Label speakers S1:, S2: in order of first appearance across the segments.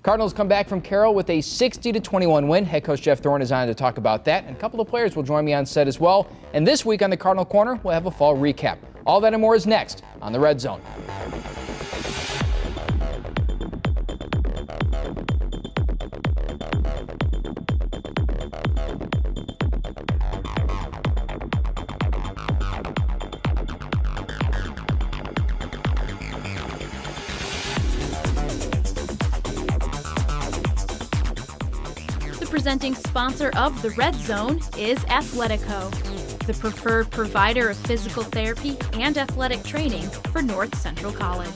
S1: Cardinals come back from Carroll with a 60-21 win. Head coach Jeff Thorne is on to talk about that, and a couple of players will join me on set as well. And this week on the Cardinal Corner, we'll have a fall recap. All that and more is next on the Red Zone.
S2: Presenting sponsor of the Red Zone is Athletico, the preferred provider of physical therapy and athletic training for North Central College.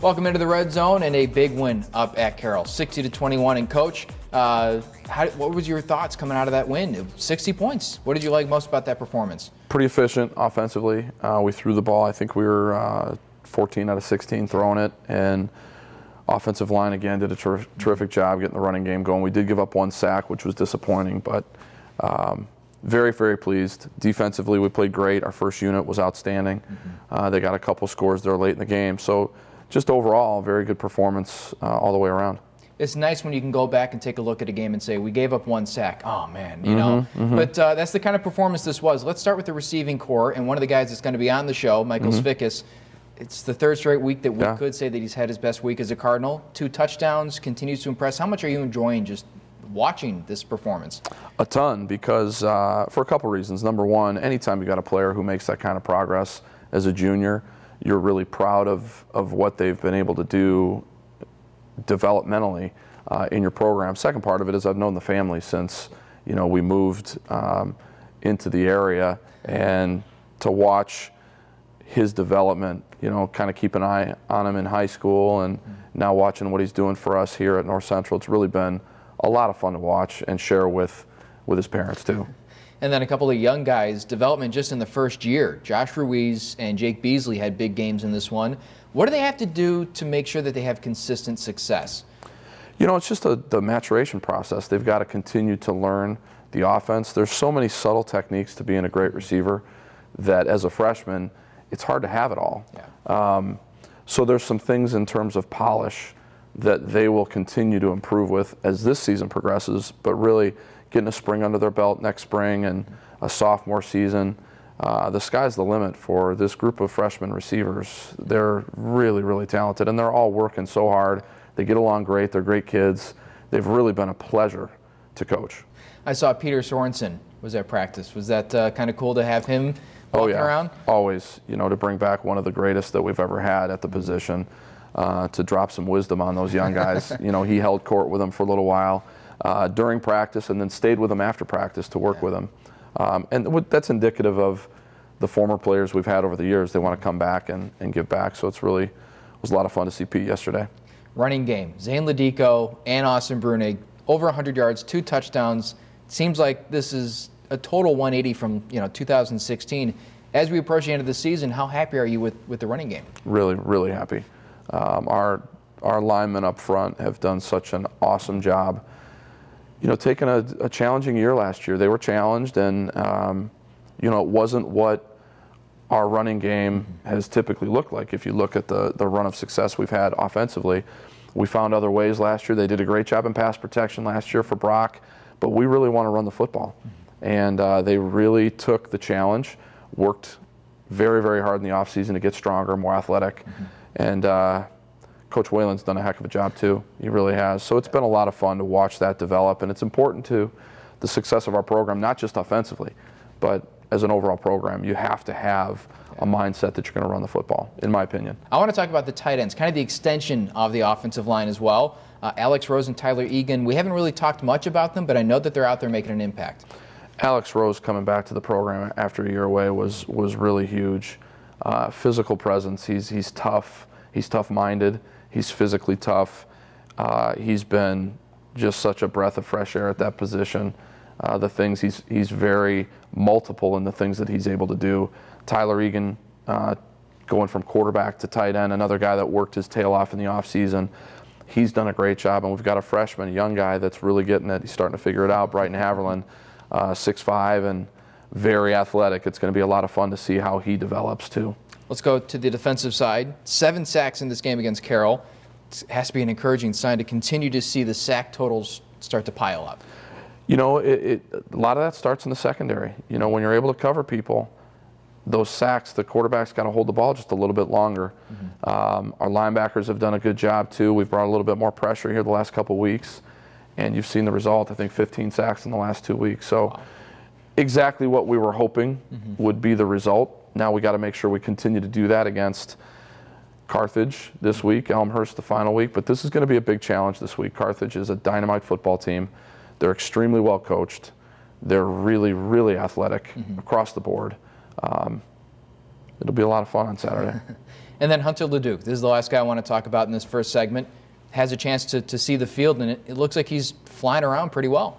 S1: Welcome into the Red Zone and a big win up at Carroll, 60-21. And Coach, what was your thoughts coming out of that win? 60 points. What did you like most about that performance?
S3: Pretty efficient offensively. We threw the ball. I think we were 14 out of 16 throwing it, and offensive line, again, did a terrific job getting the running game going. We did give up one sack, which was disappointing, but very, very pleased. Defensively, we played great. Our first unit was outstanding. They got a couple scores there late in the game. So just overall, very good performance all the way around.
S1: It's nice when you can go back and take a look at a game and say, we gave up one sack. Oh, man, you know. But that's the kind of performance this was. Let's start with the receiving core, and one of the guys that's going to be on the show, Michael Sfikas. It's the third straight week that we could say that he's had his best week as a Cardinal. 2 touchdowns, continues to impress. How much are you enjoying just watching this performance?
S3: A ton, because for a couple reasons. Number one, anytime you got a player who makes that kind of progress as a junior, you're really proud of what they've been able to do developmentally in your program. Second part of it is I've known the family since we moved into the area, and to watch his development, kind of keep an eye on him in high school, and now watching what he's doing for us here at North Central. It's really been a lot of fun to watch and share with his parents too.
S1: And then a couple of young guys, development just in the first year. Josh Ruiz and Jake Beasley had big games in this one. What do they have to do to make sure that they have consistent success?
S3: It's just the maturation process. They've got to continue to learn the offense. There's so many subtle techniques to being a great receiver that as a freshman, it's hard to have it all. So there's some things in terms of polish that they will continue to improve with as this season progresses, but really getting a spring under their belt next spring and a sophomore season. The sky's the limit for this group of freshman receivers. They're really, really talented, and they're all working so hard. They get along great. They're great kids. They've really been a pleasure to coach. I
S1: saw Peter Sorensen was at practice. Was that kind of cool to have him walking around?
S3: Always, to bring back one of the greatest that we've ever had at the position, to drop some wisdom on those young guys. He held court with them for a little while during practice, and then stayed with them after practice to work with them. And that's indicative of the former players we've had over the years. They want to come back and give back. So it was a lot of fun to see Pete yesterday.
S1: Running game, Zane Ladico and Austin Brunig, over 100 yards, 2 touchdowns. Seems like this is a total 180 from 2016. As we approach the end of the season, how happy are you with the running game? Really, really happy. Our linemen up front have done such an awesome job. Taking a challenging year last year. They were challenged, and it wasn't what our running game has typically looked like. If you look at the run of success we've had offensively, we found other ways last year. They did a great job in pass protection last year for Brock, but we really want to run the football. And they really took the challenge, worked very, very hard in the offseason to get stronger, more athletic. And Coach Whalen's done a heck of a job too. He really has. So it's been a lot of fun to watch that develop, and it's important to the success of our program, not just offensively, but as an overall program. You have to have a mindset that you're going to run the football, in my opinion. I want to talk about the tight ends, kind of the extension of the offensive line as well. Alex Rose and Tyler Egan, we haven't really talked much about them, but I know that they're out there making an impact. Alex Rose coming back to the program after a year away was really huge. Physical presence, he's tough, he's tough-minded, he's physically tough. He's been just such a breath of fresh air at that position. The things he's very multiple in the things that he's able to do. Tyler Egan going from quarterback to tight end, another guy that worked his tail off in the offseason. He's done a great job, and we've got a freshman, a young guy that's really getting it. He's starting to figure it out, Brighton Haverland, 6'5", and very athletic. It's going to be a lot of fun to see how he develops too. Let's go to the defensive side. 7 sacks in this game against Carroll. It has to be an encouraging sign to continue to see the sack totals start to pile up.
S3: You know, a lot of that starts in the secondary. You know, when you're able to cover people, those sacks, the quarterback's got to hold the ball just a little bit longer. Our linebackers have done a good job too. We've brought a little bit more pressure here the last couple of weeks, and you've seen the result. I think 15 sacks in the last 2 weeks. So exactly what we were hoping would be the result. Now we got to make sure we continue to do that against Carthage this week, Elmhurst the final week. But this is going to be a big challenge this week. Carthage is a dynamite football team. They're extremely well coached. They're really, really athletic across the board. It'll be a lot of fun on Saturday.
S1: And then Hunter LeDuc, this is the last guy I want to talk about in this first segment, has a chance to see the field, and it looks like he's flying around pretty well.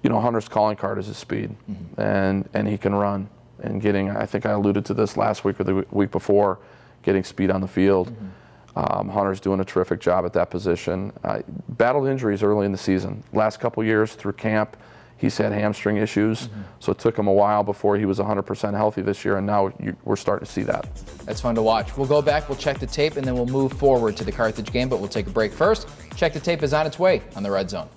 S3: You know, Hunter's calling card is his speed, and he can run. And getting, I think I alluded to this last week or the week before, getting speed on the field. Hunter's doing a terrific job at that position. Battled injuries early in the season. Last couple years through camp, he's had hamstring issues, so it took him a while before he was 100% healthy this year, and now we're starting to see that.
S1: That's fun to watch. We'll go back, we'll check the tape, and then we'll move forward to the Carthage game, but we'll take a break first. Check the Tape is on its way on the Red Zone.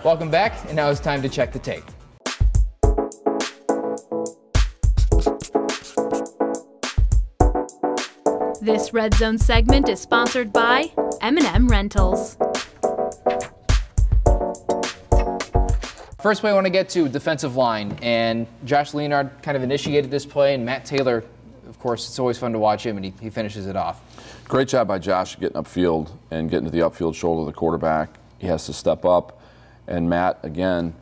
S1: Welcome back, and now it's time to check the tape.
S2: This Red Zone segment is sponsored by M&M Rentals.
S1: First play I want to get to, defensive line, and Josh Leonard kind of initiated this play, and Matt Taylor, of course, it's always fun to watch him, and he finishes it off.
S4: Great job by Josh getting upfield and getting to the upfield shoulder of the quarterback. He has to step up. And Matt, again,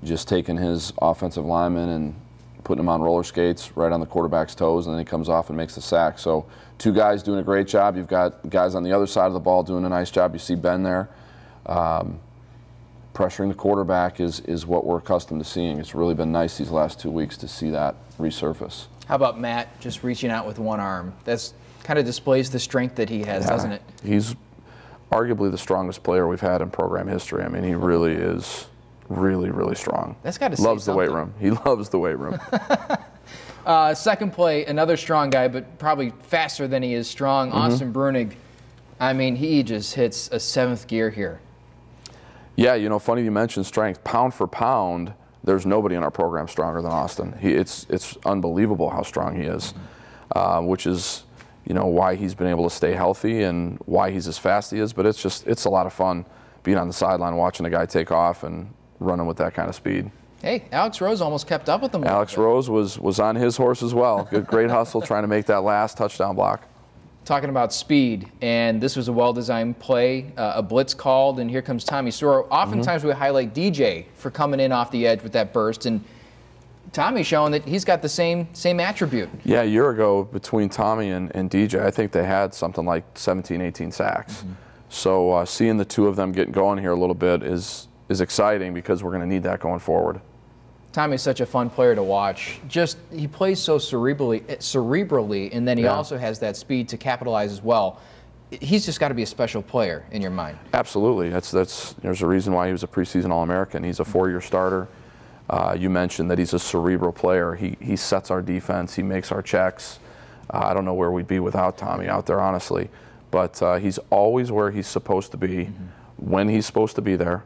S4: just taking his offensive lineman and putting him on roller skates right on the quarterback's toes, and then he comes off and makes the sack. So 2 guys doing a great job. You've got guys on the other side of the ball doing a nice job. You see Ben there. Pressuring the quarterback is what we're accustomed to seeing. It's really been nice these last 2 weeks to see that resurface.
S1: How about Matt just reaching out with one arm? That's kind of displays the strength that he has, doesn't it? He's
S3: arguably the strongest player we've had in program history. I mean, he really is really, really strong.
S1: That's got to say
S3: loves
S1: something.
S3: The weight room. He loves the weight room.
S1: Second play, another strong guy, but probably faster than he is strong. Austin Brunig, I mean, he just hits a 7th gear here.
S3: Yeah, you know, funny you mentioned strength. Pound for pound, there's nobody in our program stronger than Austin. It's unbelievable how strong he is, which is, you know, why he's been able to stay healthy and why he's as fast as he is. But it's a lot of fun being on the sideline watching a guy take off and running with that kind of speed.
S1: Hey, Alex Rose almost kept up with him.
S3: Alex Rose was on his horse as well. Great hustle trying to make that last touchdown block.
S1: Talking about speed, and this was a well-designed play, a blitz called, and here comes Tommy Soro. Oftentimes we highlight DJ for coming in off the edge with that burst, and Tommy showing that he's got the same attribute.
S3: Yeah, a year ago between Tommy and DJ, I think they had something like 17, 18 sacks. So seeing the 2 of them getting going here a little bit is exciting because we're going to need that going forward.
S1: Tommy's such a fun player to watch. Just he plays so cerebrally, and then he also has that speed to capitalize as well. He's just got to be a special player in your mind.
S3: Absolutely. There's a reason why he was a preseason All-American. He's a 4-year starter. You mentioned that he's a cerebral player. He sets our defense. He makes our checks. I don't know where we'd be without Tommy out there, honestly. But he's always where he's supposed to be, when he's supposed to be there.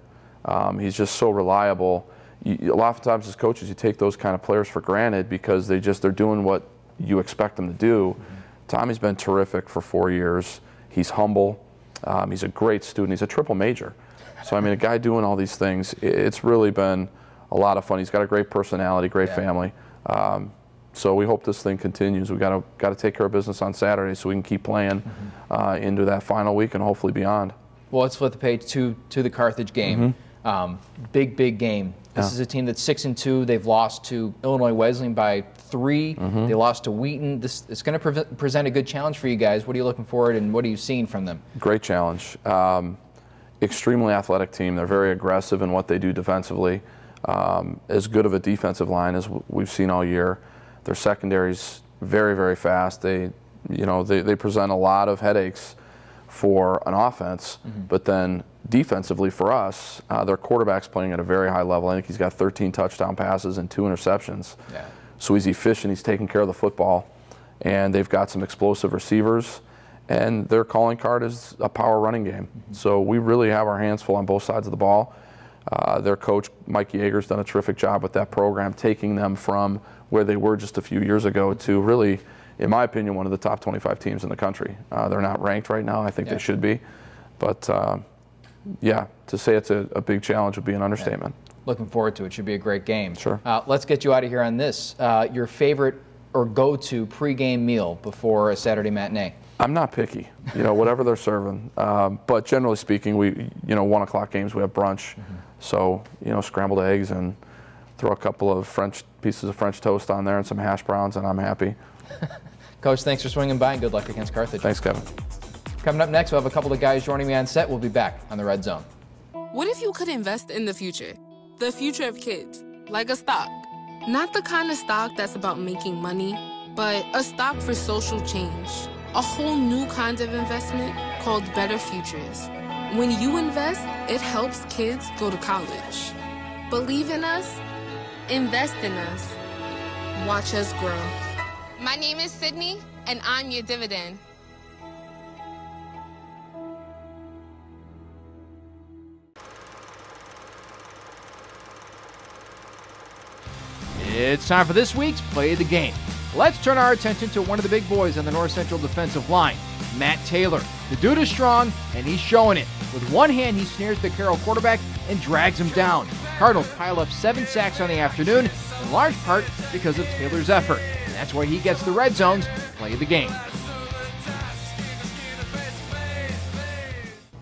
S3: He's just so reliable. A lot of times as coaches, you take those kind of players for granted because they're doing what you expect them to do. Tommy's been terrific for 4 years. He's humble. He's a great student. He's a triple major. So, I mean, a guy doing all these things, it's really been a lot of fun. He's got a great personality, great family. So we hope this thing continues. We got to take care of business on Saturday so we can keep playing into that final week and hopefully beyond.
S1: Well, let's flip the page to the Carthage game. Big game. This is a team that's 6-2. They've lost to Illinois Wesleyan by 3. They lost to Wheaton. It's going to present a good challenge for you guys. What are you looking forward and what are you seeing from them?
S3: Great challenge. extremely athletic team. They're very aggressive in what they do defensively. As good of a defensive line as we've seen all year. Their secondary's very, very fast. They present a lot of headaches for an offense, but then defensively for us, their quarterback's playing at a very high level. I think he's got 13 touchdown passes and 2 interceptions. Yeah. So he's efficient, he's taking care of the football, and they've got some explosive receivers, and their calling card is a power running game. So we really have our hands full on both sides of the ball. Their coach, Mike Yeager's done a terrific job with that program, taking them from where they were just a few years ago to really, in my opinion, one of the top 25 teams in the country. They're not ranked right now. I think they should be. But, yeah, to say it's a big challenge would be an understatement.
S1: Yeah. Looking forward to it. Should be a great game.
S3: Sure.
S1: Let's get you out of here on this. Your favorite or go-to pregame meal before a Saturday matinee?
S3: I'm not picky, whatever they're serving. But generally speaking, we, 1 o'clock games, we have brunch. So, scrambled eggs and throw a couple of pieces of French toast on there and some hash browns, and I'm happy.
S1: Coach, thanks for swinging by, and good luck against Carthage.
S3: Thanks, Kevin.
S1: Coming up next, we'll have a couple of guys joining me on set. We'll be back on the Red Zone.
S5: What if you could invest in the future? The future of kids, like a stock. Not the kind of stock that's about making money, but a stock for social change. A whole new kind of investment called Better Futures. When you invest, it helps kids go to college. Believe in us, invest in us, watch us grow.
S6: My name is Sydney, and I'm your dividend.
S7: It's time for this week's Play the Game. Let's turn our attention to one of the big boys on the North Central defensive line, Matt Taylor. The dude is strong, and he's showing it. With one hand, he snares the Carroll quarterback and drags him down. Cardinals pile up 7 sacks on the afternoon, in large part because of Taylor's effort. And that's why he gets the Red Zone's Play the Game.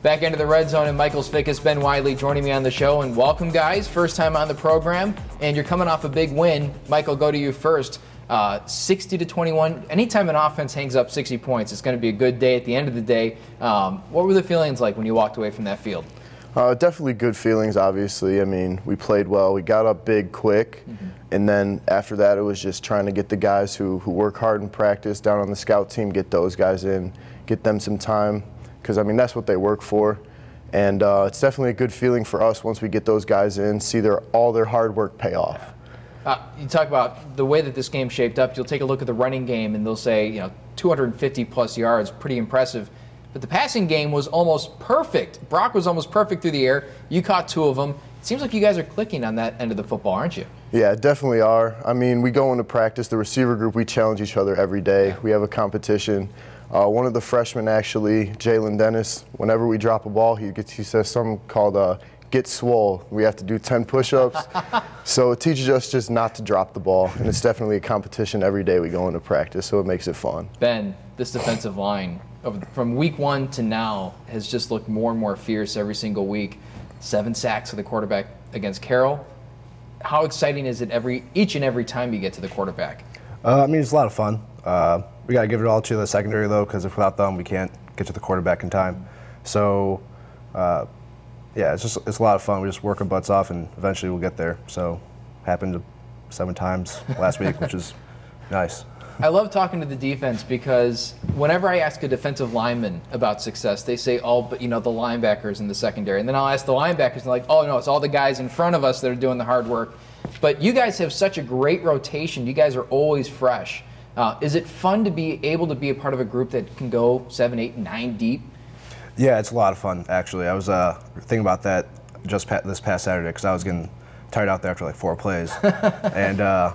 S1: Back into the Red Zone, and Michael Sfikas, Ben Wiley joining me on the show. And welcome, guys. First time on the program, and you're coming off a big win. Michael, go to you first. 60-21. Anytime an offense hangs up 60 points, it's going to be a good day at the end of the day. What were the feelings like when you walked away from that field?
S8: Definitely good feelings, obviously. I mean, we played well. We got up big quick. And then after that, it was just trying to get the guys who work hard in practice down on the scout team, get those guys in, get them some time. Because, I mean, that's what they work for. And it's definitely a good feeling for us once we get those guys in, see all their hard work pay off.
S1: You talk about the way that this game shaped up. You'll take a look at the running game, and they'll say, 250-plus yards, pretty impressive. But the passing game was almost perfect. Brock was almost perfect through the air. You caught 2 of them. It seems like you guys are clicking on that end of the football, aren't you?
S8: Yeah, definitely are. I mean, we go into practice, the receiver group, we challenge each other every day. We have a competition. One of the freshmen, actually, Jalen Dennis, whenever we drop a ball, he says something called get swole. We have to do 10 push-ups. So it teaches us just not to drop the ball, and it's definitely a competition every day we go into practice, so it makes it fun.
S1: Ben, this defensive line, from week 1 to now, has just looked more and more fierce every single week. 7 sacks of the quarterback against Carroll. How exciting is it each and every time you get to the quarterback?
S9: I mean, it's a lot of fun. We got to give it all to the secondary, though, because if without them, we can't get to the quarterback in time. So, yeah, it's a lot of fun. We just work our butts off, and eventually we'll get there. So, happened 7 times last week, which is nice.
S1: I love talking to the defense because whenever I ask a defensive lineman about success, they say, oh, but the linebackers in the secondary. And then I'll ask the linebackers, and they're like, oh, no, it's all the guys in front of us that are doing the hard work. But you guys have such a great rotation. You guys are always fresh. Is it fun to be able to be a part of a group that can go 7, 8, 9 deep?
S9: Yeah, it's a lot of fun, actually. I was thinking about that just this past Saturday because I was getting tired out there after like 4 plays. And I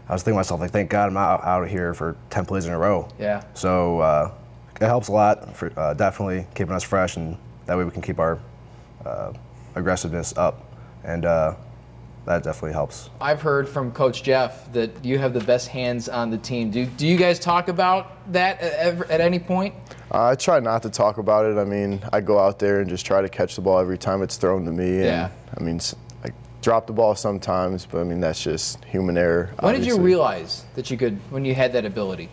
S9: was thinking to myself, like, thank God I'm out of here for 10 plays in a row. Yeah. So it helps a lot for definitely keeping us fresh, and that way we can keep our aggressiveness up. And that definitely helps. I've
S1: heard from Coach Jeff that you have the best hands on the team. Do you guys talk about that at any point?
S8: I try not to talk about it. I mean, I go out there and just try to catch the ball every time it's thrown to me.
S1: Yeah.
S8: And, I mean, I drop the ball sometimes, but I mean, that's just human error.
S1: When did you realize that you could, when you had that ability?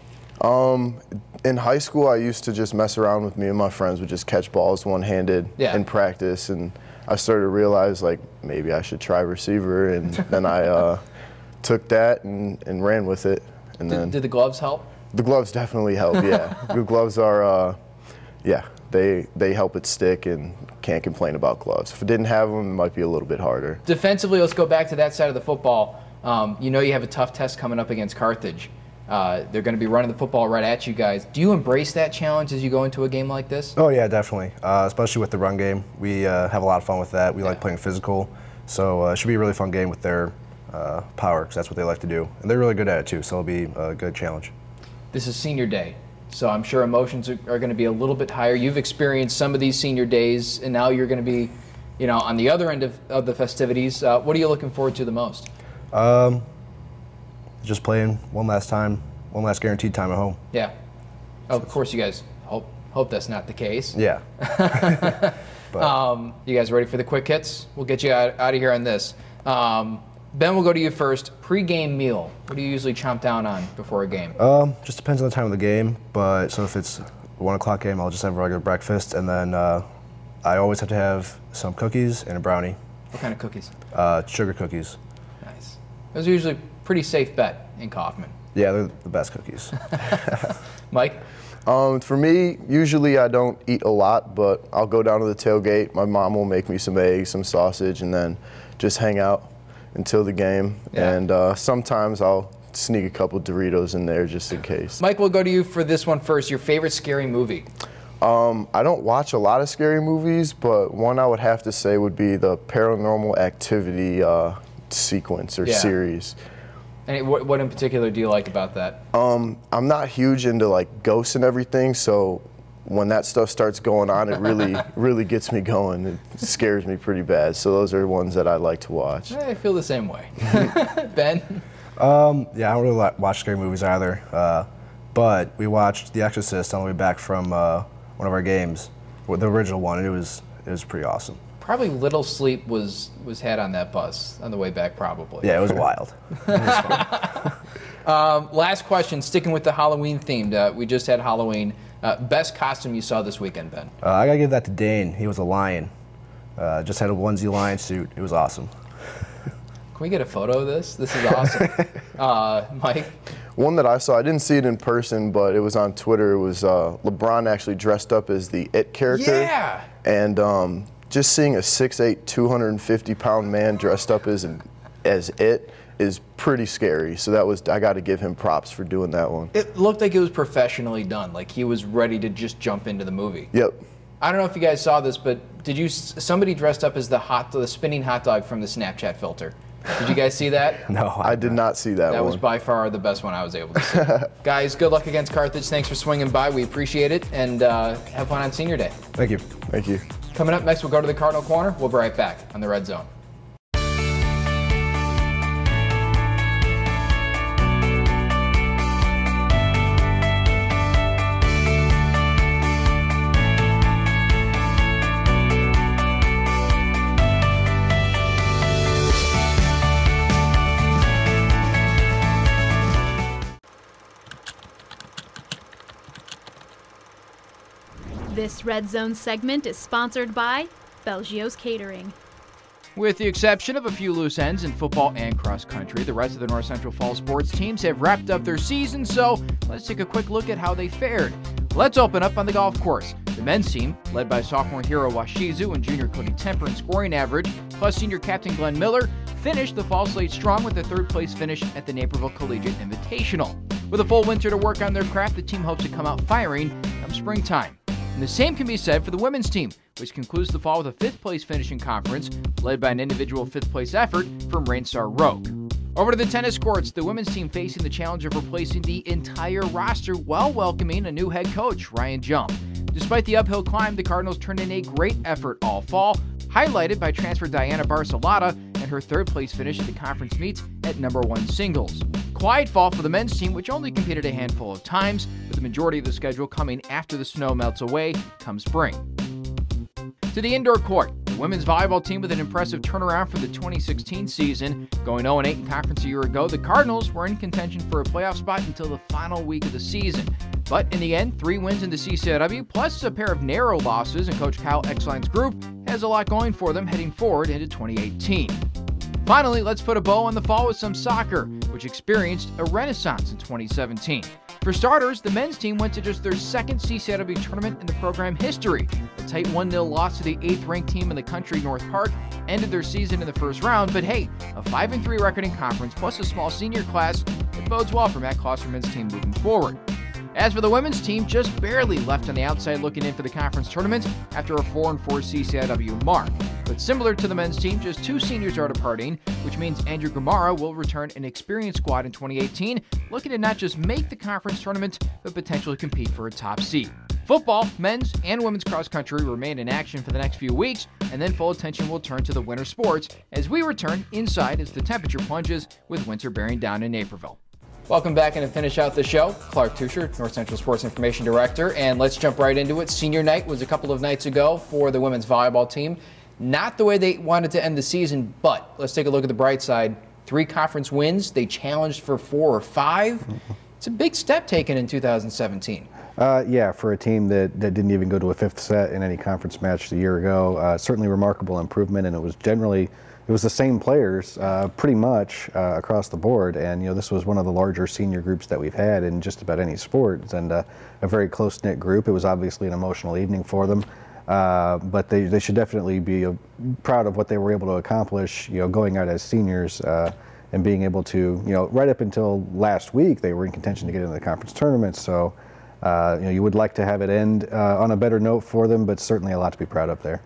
S8: In high school, I used to just mess around with me and my friends would just catch balls one-handed in practice, and I started to realize, like, maybe I should try receiver, and then I took that and ran with it. And
S1: did the gloves help?
S8: The gloves definitely help, yeah. The gloves are, they help it stick, and can't complain about gloves. If I didn't have them, it might be a little bit harder.
S1: Defensively, let's go back to that side of the football. You know you have a tough test coming up against Carthage. They're going to be running the football right at you guys. Do you embrace that challenge as you go into a game like this?
S9: Oh, yeah, definitely. Especially with the run game. We have a lot of fun with that. We like playing physical. So it should be a really fun game with their power, because that's what they like to do. And they're really good at it, too, so it'll be a good challenge. This
S1: is senior day, so I'm sure emotions are going to be a little bit higher. You've experienced some of these senior days, and now you're going to be, you know, on the other end of the festivities. What are you looking forward to the most?
S9: Just playing one last time, one last guaranteed time at home.
S1: Yeah. Oh, of course, you guys hope that's not the case.
S9: Yeah.
S1: You guys ready for the quick hits? We'll get you out of here on this. Ben, we'll go to you first. Pre-game meal. What do you usually chomp down on before a game?
S9: Just depends on the time of the game. But so if it's a 1 o'clock game, I'll just have a regular breakfast, and then I always have to have some cookies and a brownie.
S1: What kind of cookies?
S9: Sugar cookies.
S1: Nice. Those are usually a pretty safe bet in Kaufman.
S9: Yeah, they're the best cookies.
S1: Mike?
S8: For me, usually I don't eat a lot, but I'll go down to the tailgate. My mom will make me some eggs, some sausage, and then just hang out until the game. Yeah. And sometimes I'll sneak a couple Doritos in there just in case.
S1: Mike, we'll go to you for this one first. Your favorite scary movie?
S8: I don't watch a lot of scary movies, but one I would have to say would be the Paranormal Activity sequence or series.
S1: And what in particular do you like about that?
S8: I'm not huge into like ghosts and everything, so when that stuff starts going on, it really gets me going. It scares me pretty bad. So those are ones that I like to watch.
S1: I feel the same way. Ben?
S9: Yeah, I don't really watch scary movies either. But we watched The Exorcist on the way back from one of our games, the original one, and it was pretty awesome.
S1: Probably little sleep was had on that bus on the way back, probably.
S9: Yeah, it was wild. It was
S1: fun. Last question, sticking with the Halloween theme. We just had Halloween. Best costume you saw this weekend, Ben?
S9: I gotta give that to Dane. He was a lion. Just had a onesie lion suit. It was awesome.
S1: Can we get a photo of this? This is awesome. Mike?
S8: One that I saw, I didn't see it in person, but it was on Twitter. It was LeBron actually dressed up as the It character.
S1: Yeah!
S8: And just seeing a 6'8", 250-pound man dressed up as It is pretty scary. So I got to give him props for doing that one.
S1: It looked like it was professionally done. Like he was ready to just jump into the movie.
S8: Yep.
S1: I don't know if you guys saw this, but somebody dressed up as the spinning hot dog from the Snapchat filter. Did you guys see that?
S8: No, I did not see that one.
S1: That was by far the best one I was able to see. Guys, good luck against Carthage. Thanks for swinging by. We appreciate it, and have fun on Senior Day.
S9: Thank you.
S8: Thank you.
S1: Coming up next, we'll go to the Cardinal Corner. We'll be right back on the Red Zone.
S2: This Red Zone segment is sponsored by Belgio's Catering.
S7: With the exception of a few loose ends in football and cross country, the rest of the North Central Fall sports teams have wrapped up their season, so let's take a quick look at how they fared. Let's open up on the golf course. The men's team, led by sophomore hero Washizu and junior Cody Temper in scoring average, plus senior captain Glenn Miller, finished the fall slate strong with a third-place finish at the Naperville Collegiate Invitational. With a full winter to work on their craft, the team hopes to come out firing come springtime. And the same can be said for the women's team, which concludes the fall with a fifth-place finish in conference, led by an individual fifth-place effort from Rainstar Rogue. Over to the tennis courts, the women's team facing the challenge of replacing the entire roster while welcoming a new head coach, Ryan Jump. Despite the uphill climb, the Cardinals turned in a great effort all fall, highlighted by transfer Diana Barcelata and her third-place finish at the conference meets at #1 singles. Quiet fall for the men's team, which only competed a handful of times, with the majority of the schedule coming after the snow melts away come spring. To the indoor court, the women's volleyball team with an impressive turnaround for the 2016 season. Going 0-8 in conference a year ago, the Cardinals were in contention for a playoff spot until the final week of the season. But in the end, 3 wins in the CCIW, plus a pair of narrow losses, and Coach Kyle Exline's group has a lot going for them heading forward into 2018. Finally, let's put a bow on the fall with some soccer, which experienced a renaissance in 2017. For starters, the men's team went to just their second CCIW tournament in the program history. A tight 1-0 loss to the 8th-ranked team in the country, North Park, ended their season in the first round, but hey, a 5-3 record in conference plus a small senior class, it bodes well for Matt Klosterman's team moving forward. As for the women's team, just barely left on the outside looking in for the conference tournament after a 4-4 CCIW mark. But similar to the men's team, just 2 seniors are departing, which means Andrew Gamara will return an experienced squad in 2018, looking to not just make the conference tournament, but potentially compete for a top seed. Football, men's and women's cross country remain in action for the next few weeks, and then full attention will turn to the winter sports as we return inside as the temperature plunges with winter bearing down in Naperville.
S1: Welcome back, and to finish out the show, Clark Teuscher, North Central Sports Information Director, and let's jump right into it. Senior night was a couple of nights ago for the women's volleyball team. Not the way they wanted to end the season, but let's take a look at the bright side. 3 conference wins. They challenged for 4 or 5. It's a big step taken in 2017.
S10: Yeah, for a team that didn't even go to a 5th set in any conference match a year ago. Certainly remarkable improvement, and it was the same players pretty much across the board, and this was one of the larger senior groups that we've had in just about any sport, and a very close-knit group. It was obviously an emotional evening for them, but they should definitely be proud of what they were able to accomplish, going out as seniors and being able to, right up until last week, they were in contention to get into the conference tournament. So, you would like to have it end on a better note for them, but certainly a lot to be proud of there.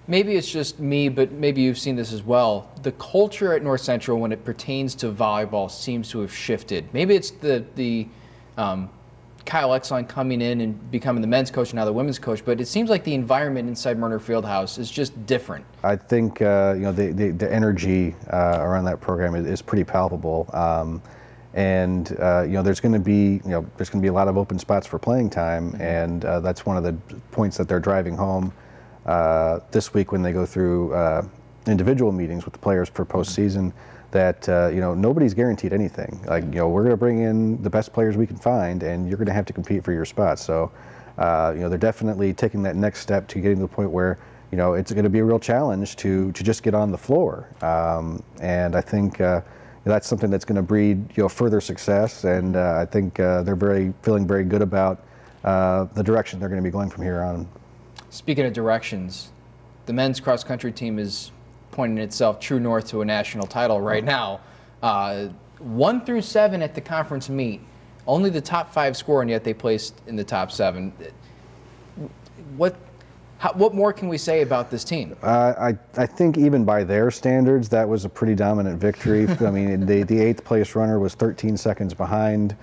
S1: Maybe it's just me, but maybe you've seen this as well. The culture at North Central when it pertains to volleyball seems to have shifted. Maybe it's the Kyle Exline coming in and becoming the men's coach and now the women's coach, but it seems like the environment inside Murner Fieldhouse is just different. I
S10: think the energy around that program is pretty palpable, and there's going to be a lot of open spots for playing time, and that's one of the points that they're driving home this week when they go through individual meetings with the players for postseason. That nobody's guaranteed anything. Like we're going to bring in the best players we can find, and you're going to have to compete for your spot. So they're definitely taking that next step to getting to the point where it's going to be a real challenge to just get on the floor. And I think that's something that's going to breed further success. And I think they're feeling very good about the direction they're going to be going from here on.
S1: Speaking of directions, the men's cross country team is pointing itself true north to a national title right now. 1 through 7 at the conference meet, only the top 5 score, and yet they placed in the top 7. What more can we say about this team?
S10: I think even by their standards, that was a pretty dominant victory. I mean, the 8th place runner was 13 seconds behind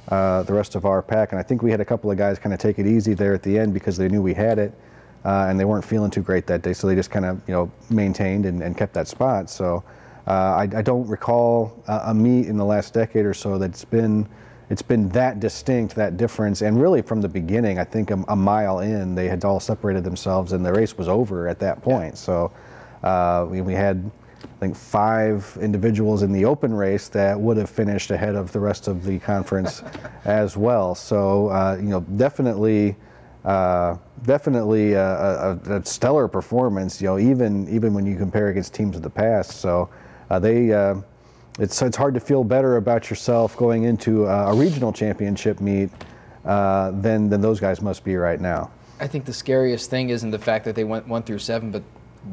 S10: the rest of our pack, and I think we had a couple of guys kind of take it easy there at the end because they knew we had it. And they weren't feeling too great that day, so they just kind of maintained and kept that spot. So I don't recall a meet in the last decade or so that's been that distinct, that difference. And really from the beginning, I think a mile in, they had all separated themselves, and the race was over at that point. So we had, I think, 5 individuals in the open race that would have finished ahead of the rest of the conference as well. So definitely a stellar performance, even when you compare against teams of the past. So it's hard to feel better about yourself going into a regional championship meet than those guys must be right now.
S1: I think the scariest thing isn't the fact that they went 1 through 7, but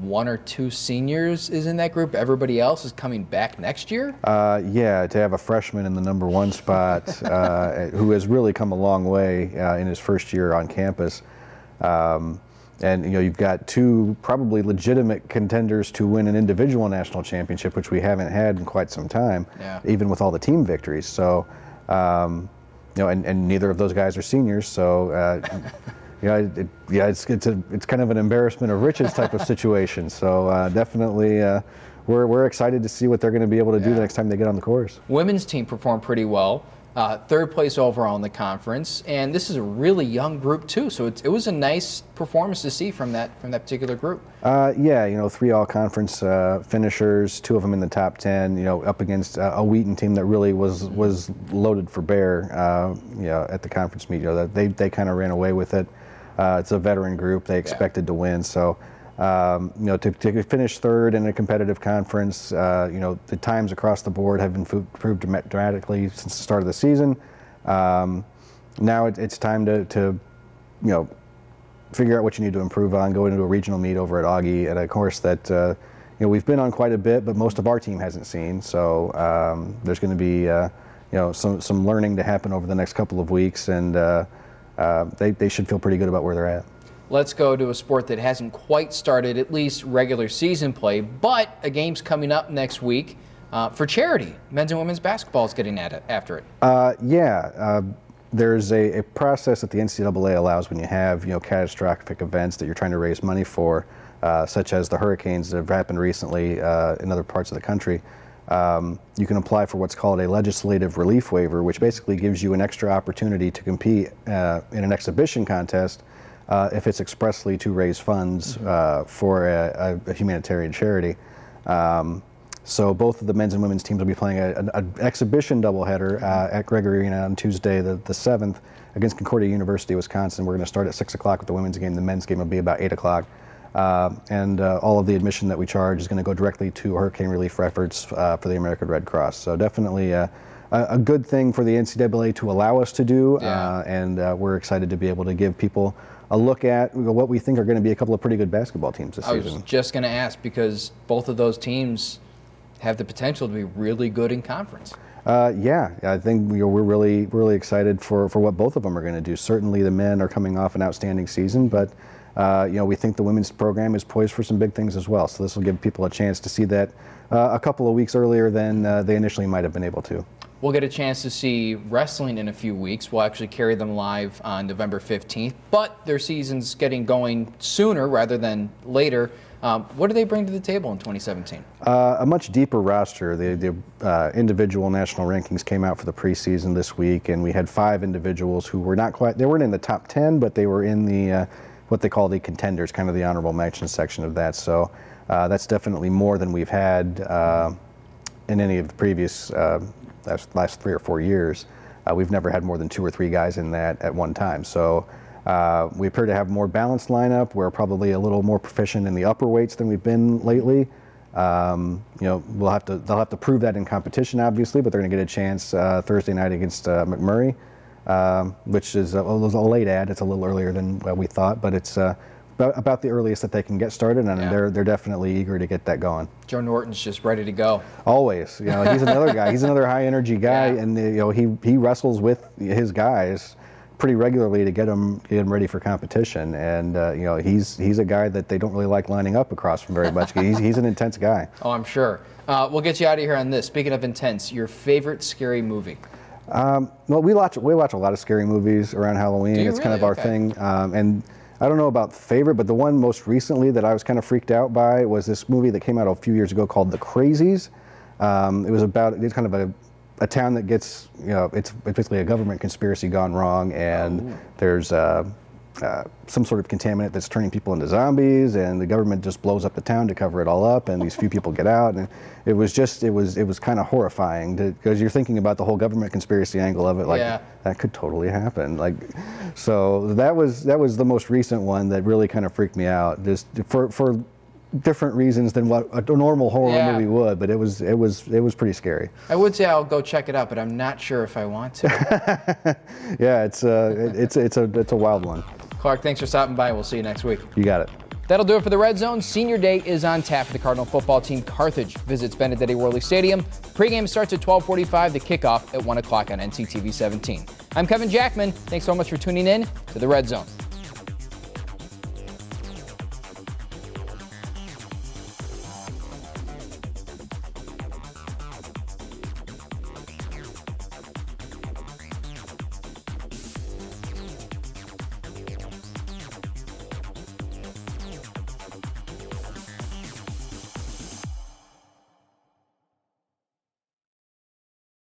S1: 1 or 2 seniors is in that group. Everybody else is coming back next year?
S10: Yeah, to have a freshman in the number 1 spot who has really come a long way in his first year on campus. And you've got 2 probably legitimate contenders to win an individual national championship, which we haven't had in quite some time, even with all the team victories. So, and neither of those guys are seniors, so it's kind of an embarrassment of riches type of situation. So definitely we're excited to see what they're going to be able to do the next time they get on the course.
S1: Women's team performed pretty well. third place overall in the conference, and this is a really young group too. So it was a nice performance to see from that particular group.
S10: Yeah, 3 all-conference finishers, 2 of them in the top 10. Up against a Wheaton team that really was loaded for bear. At the conference meet, they kind of ran away with it. It's a veteran group; they expected to win. So. To finish third in a competitive conference, the times across the board have improved dramatically since the start of the season. Now it's time to figure out what you need to improve on, go into a regional meet over at Augie at a course that we've been on quite a bit, but most of our team hasn't seen. So there's going to be some learning to happen over the next couple of weeks, and they should feel pretty good about where they're at.
S1: Let's go to a sport that hasn't quite started, at least regular season play, but a game's coming up next week for charity. Men's and women's basketball is getting after it.
S10: There's a process that the NCAA allows when you have catastrophic events that you're trying to raise money for, such as the hurricanes that have happened recently in other parts of the country. You can apply for what's called a legislative relief waiver, which basically gives you an extra opportunity to compete in an exhibition contest if it's expressly to raise funds for a humanitarian charity. So both of the men's and women's teams will be playing an exhibition doubleheader at Gregory Arena on Tuesday, the 7th, against Concordia University, Wisconsin. We're going to start at 6 o'clock with the women's game. The men's game will be about 8 o'clock. And all of the admission that we charge is going to go directly to hurricane relief efforts for the American Red Cross. So definitely a good thing for the NCAA to allow us to do, and we're excited to be able to give people a look at what we think are going to be a couple of pretty good basketball teams this season.
S1: I was just going to ask, because both of those teams have the potential to be really good in conference.
S10: I think we're really excited for what both of them are going to do. Certainly the men are coming off an outstanding season, but we think the women's program is poised for some big things as well. So this will give people a chance to see that a couple of weeks earlier than they initially might have been able to.
S1: We'll get a chance to see wrestling in a few weeks. We'll actually carry them live on November 15th, but their season's getting going sooner rather than later. What do they bring to the table in 2017?
S10: A much deeper roster. The individual national rankings came out for the preseason this week, and we had 5 individuals who were they weren't in the top 10, but they were in the what they call the contenders, kind of the honorable mention section of that. So that's definitely more than we've had in any of the previous last 3 or 4 years. We've never had more than 2 or 3 guys in that at one time. So we appear to have a more balanced lineup. We're probably a little more proficient in the upper weights than we've been lately. They'll have to prove that in competition, obviously, but they're going to get a chance Thursday night against McMurray, which is a late ad. It's a little earlier than we thought, but it's about the earliest that they can get started, and they're definitely eager to get that going.
S1: Joe Norton's just ready to go.
S10: Always, he's another guy. He's another high energy guy, and he wrestles with his guys pretty regularly to get them ready for competition. And he's a guy that they don't really like lining up across from very much. He's an intense guy.
S1: Oh, I'm sure. We'll get you out of here on this. Speaking of intense, your favorite scary movie?
S10: Well, we watch a lot of scary movies around Halloween. It's kind of our thing. And I don't know about favorite, but the one most recently that I was kind of freaked out by was this movie that came out a few years ago called The Crazies. It's kind of a town that gets, it's basically a government conspiracy gone wrong, and there's some sort of contaminant that's turning people into zombies, and the government just blows up the town to cover it all up, and these few people get out, and it was kind of horrifying because you're thinking about the whole government conspiracy angle of it, that could totally happen. So that was the most recent one that really kind of freaked me out, just for different reasons than what a normal horror movie would, but it was pretty scary.
S1: I would say I'll go check it out, but I'm not sure if I want to.
S10: Yeah, it's a wild one.
S1: Clark, thanks for stopping by. We'll see you next week.
S10: You got it.
S1: That'll do it for the Red Zone. Senior Day is on tap for the Cardinal football team. Carthage visits Benedetti Worley Stadium. Pregame starts at 12:45. The kickoff at 1 o'clock on NCTV 17. I'm Kevin Jackman. Thanks so much for tuning in to the Red Zone.